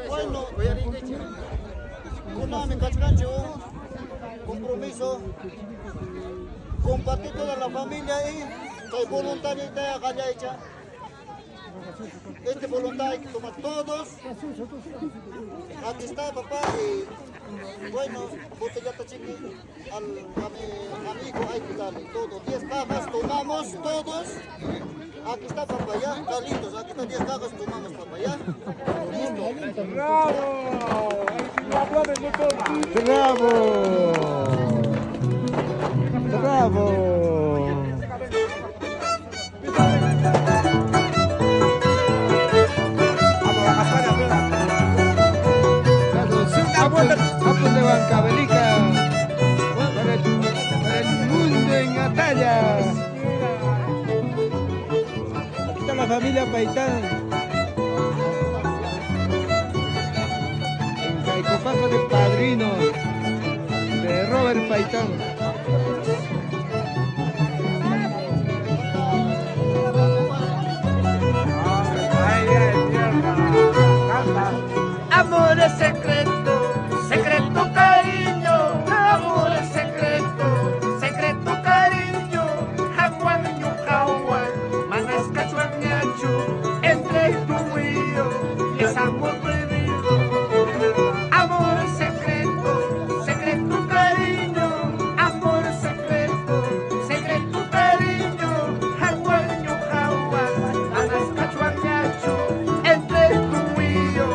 Bueno, Kunami Cachcancho, compromiso, compartir toda la familia y soy voluntario de acá hecha. Este voluntario hay que tomar todos. Aquí está papá y bueno, botellata chiqui a mi amigo hay que darle todo. 10 cajas tomamos todos. Aquí está papá ya, Carlitos, aquí está 10 cajas tomamos papá ya. Listo. ¡Bravo! ¡Bravo! ¡Bravo! Apun de Huancavelica para el mundo en Atalla. Aquí está la familia Paitán. El caicopaco de padrino de Robert Paitán. Amor es secreto, secreto cariño, amor es secreto, secreto cariño, jaguan yucahuan, manas cachuañachu, entre tú y yo, es amor prohibido. Amor es secreto, secreto cariño, amor es secreto cariño, jaguan yucahuan, manas cachuañachu, entre tú y yo,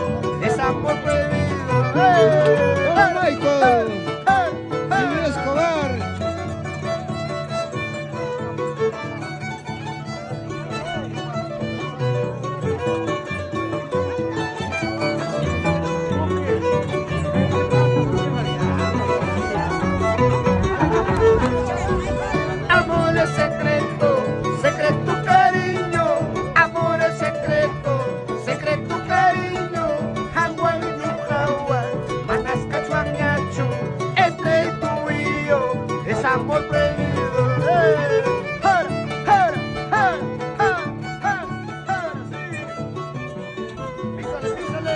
es amor prohibido. Michael Silvio Escobar. Amor es secreto, secreto cariño, amor es secreto cariño, jaguan yucahuan, manas cachuañachu, entre tú y yo, es amor prohibido. Písale, písale.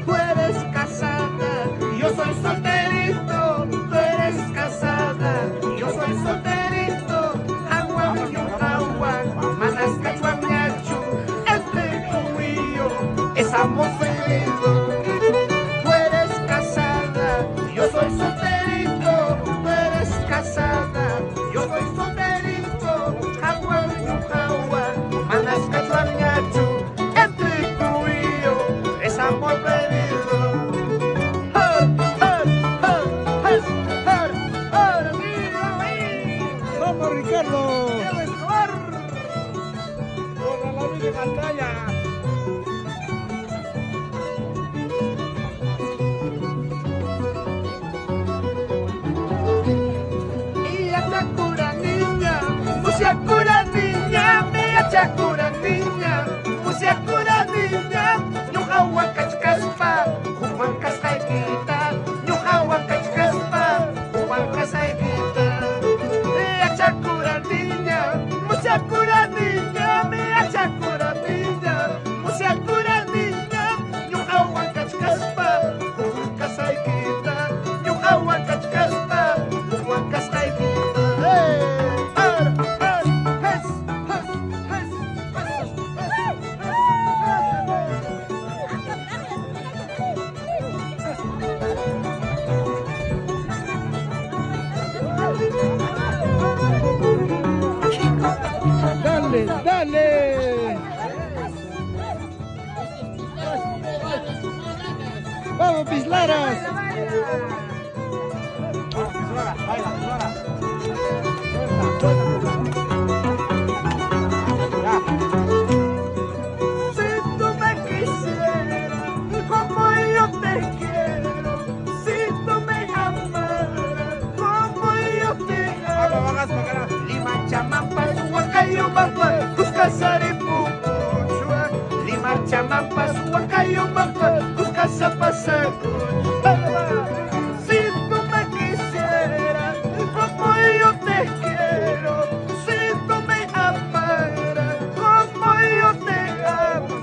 Tú eres casada y yo soy solterito. Tú eres casada y yo soy solterito. Aguan yucahuan, manas cachuamiachu, entre tú y yo es amor prohibido. Tú eres casada y yo soy solterito. Tú eres casada y yo soy solterito. Aguan yucahuan, manas cachuamiachu, entre tú y yo es amor prohibido. Vamos, Ricardo. Por la vida de pantalla. Y achacura niña, musiacura niña, me achacura niña, musiacura niña, ñujahuan cachcaspa, jujuan cascaikita, ñujahuan cachcaspa, jujuan cascaikita. Me achacura niña, musiacura niña, me achacura niña, musiacura niña, ñujahuan cachcaspa, jujuan cascaikita, ñujahuan cachcaspa, jujuan cascaikita. Dale, dale. Vamos, Pislaras. Si tú me quisieras como yo te quiero, si tú me amaras como yo te amo. Lima chamampas, huacayo mamá, Cuscasari pupuchua. Lima chamampas, huacayo mamá, Cuscasapa pasa. Si tú me quisieras como yo te quiero, si tú me amaras como yo te amo,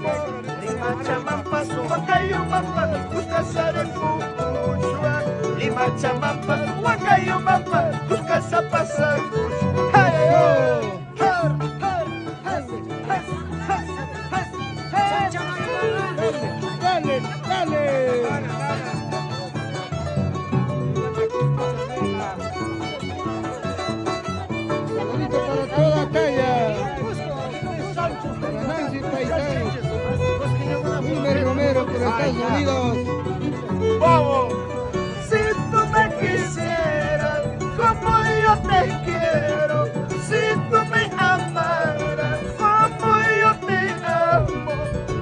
Lima chamampa huancayo mapa, busca sare fuchua. Lima chamampa huancayo mapa, busca zapasa. Dale, dale. Saludito para toda talla. Para Nancy Paitán. Wilmer Romero por Estados Unidos. ¡Vamos! Si tú me quisieras como yo te quiero, si tú me amaras como yo te amo,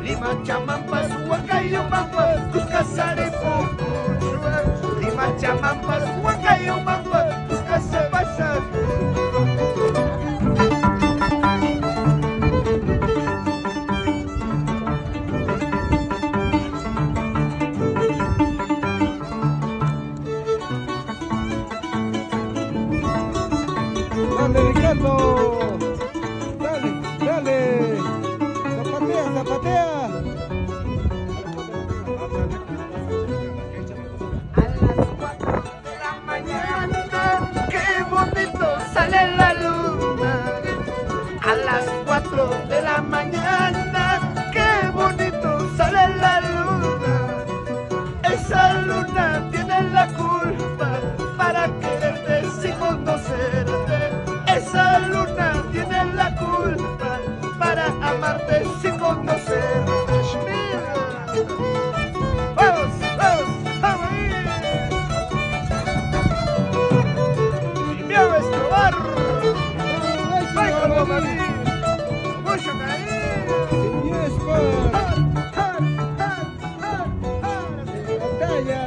Lima chamampas, huancayo mampas, busca sare fuchua. Lima chamampas, huancayo mampas, busca zapasa. Dale, Ricardo. Dale, dale. Zapatea, zapatea. A las 4 de la mañana, qué bonito sale la luna. A las 4 de la mañana, qué bonito sale la luna. Esa luna tiene la culpa para quererte sin conocerte. Esa luna tiene la culpa para amarte sin conocerte. Mira. Vamos, vamos, vamos. Y mi Escobar. Ay, como Marí. Mucho cariño. Y Escobar. Talla.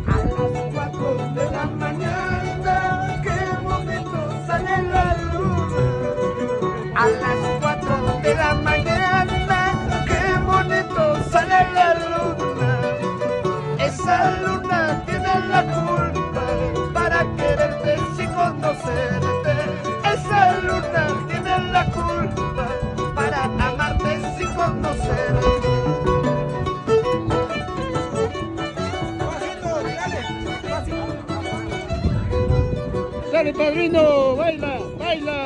A las 4 de la mañana, qué bonito sale la luna. A las 4 de la mañana, qué bonito sale la luna. Esa luna tiene la culpa para quererte sin conocerte. Esa luna tiene la culpa para amarte sin conocerte. Dale, padrino, baila, baila.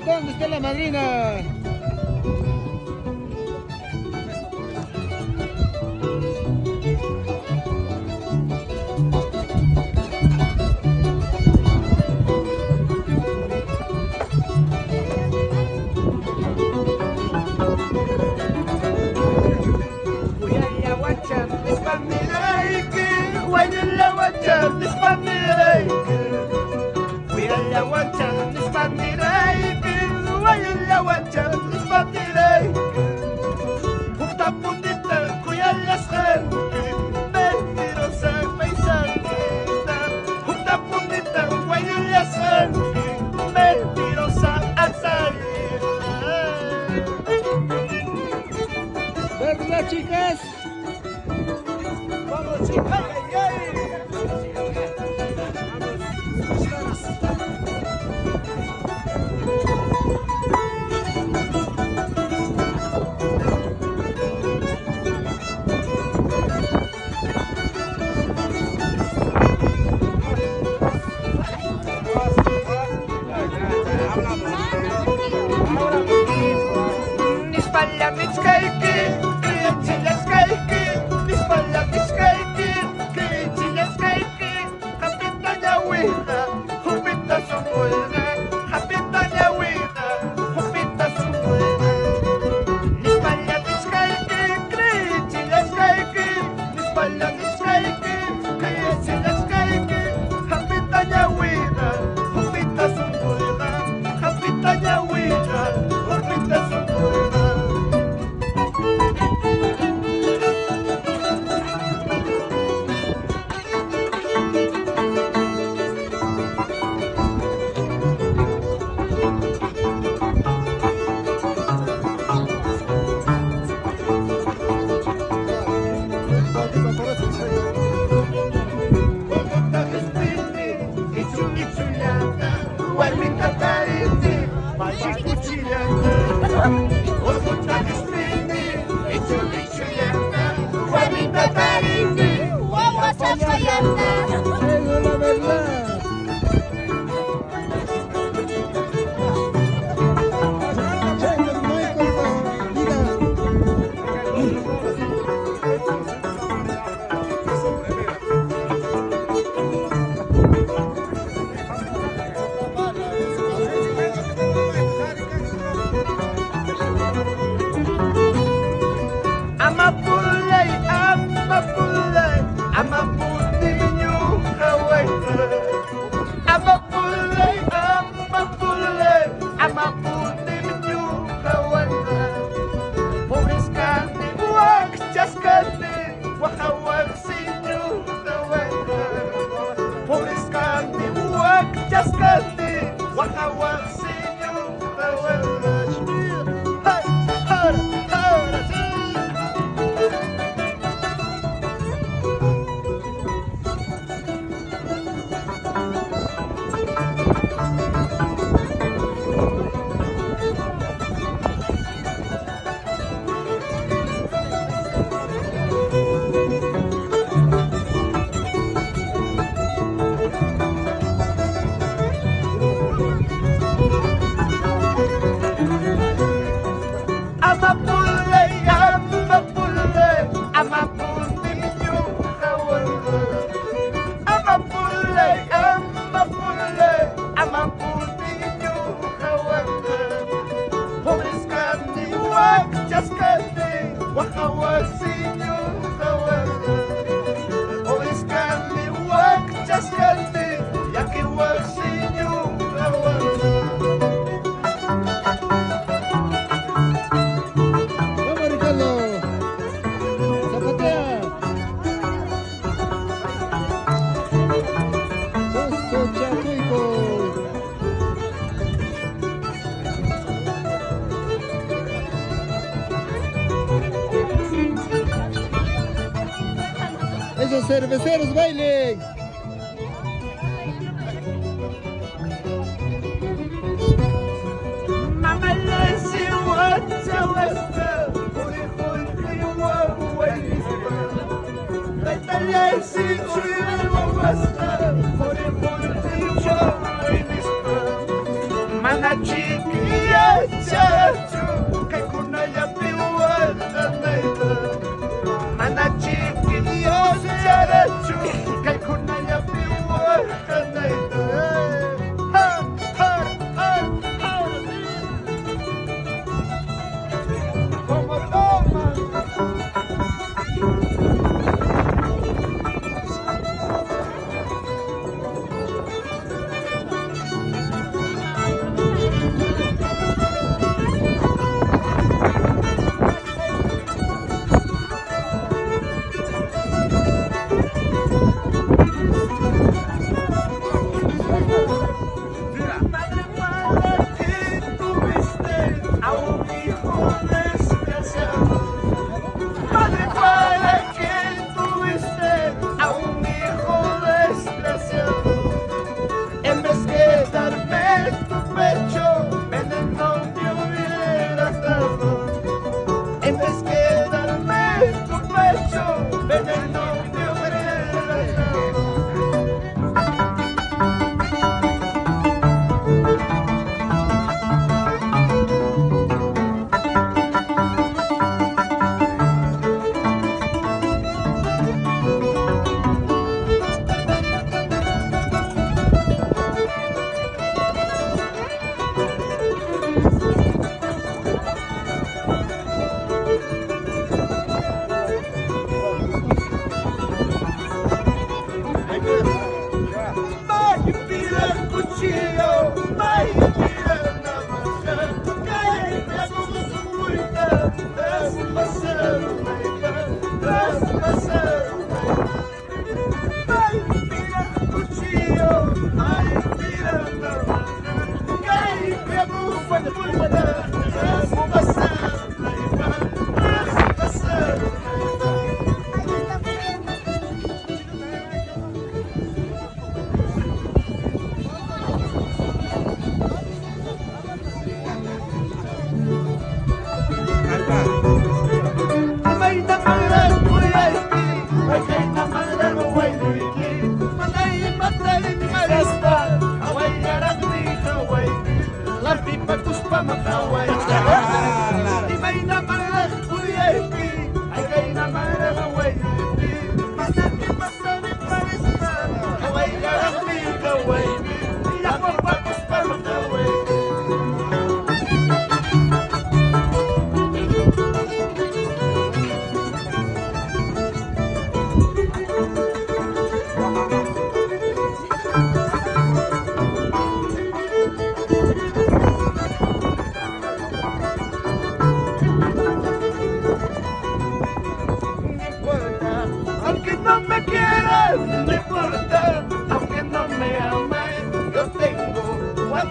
¿Dónde está la madrina? ¿Verdad, chicas? Vamos, chicas. Ormuta Crispini, Ichu Ichu Yanda, Juanita Tarini, Wawa Sapayanda. Llegó la verdad. Chamber Michael Vida. Amapulay, amapulay, amaputiño kawaita. Amapulay, amapulay, amaputiño kawaita. Pobres kani, wak chaskani, wakawak sinyo kawaita. Pobres kani, wak chaskani, wakawak sinyo kawaita. Hey, hara, hara, amapulay, amapulay, amaputiño kawaita. Amapulay, amapulay, amaputiño kawaita. Pobres kani, wak chaskani, wakawak sinyo kawaita. Pobres kani, wak chaskani, yakiwak sinyo kawaita. Vamos, Ricardo. Zapatea. Soso Chacuico. Esos cerveceros bailen. Mama lazy what's a wester, holy holy wawaisa. Leta lazy chua wester, holy holy wawaisa. Mana chiquilla chachu, que kuna ya piwa tanaita. Mana chiquilla chachu, que kuna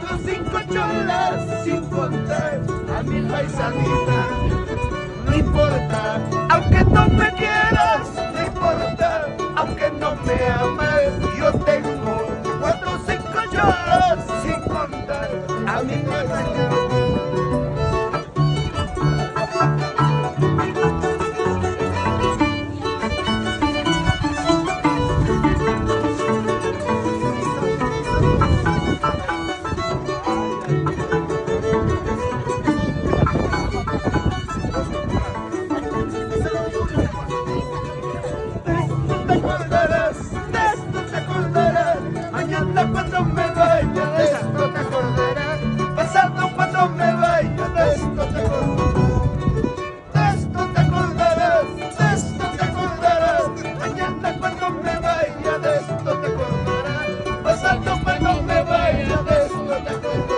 4 o 5 cholas sin contar a mi paisanita. No importa, aunque no me quieras, no importa, aunque no me ames, yo tengo 4 o 5 cholas sin contar a mi paisanita. Mañana cuando me vaya de esto te acordarás. Pasado cuando me vaya de esto te acordarás. De esto te acordarás, de esto te acordarás. Mañana cuando me vaya de esto te acordarás. Pasado cuando me vaya de esto te acordarás.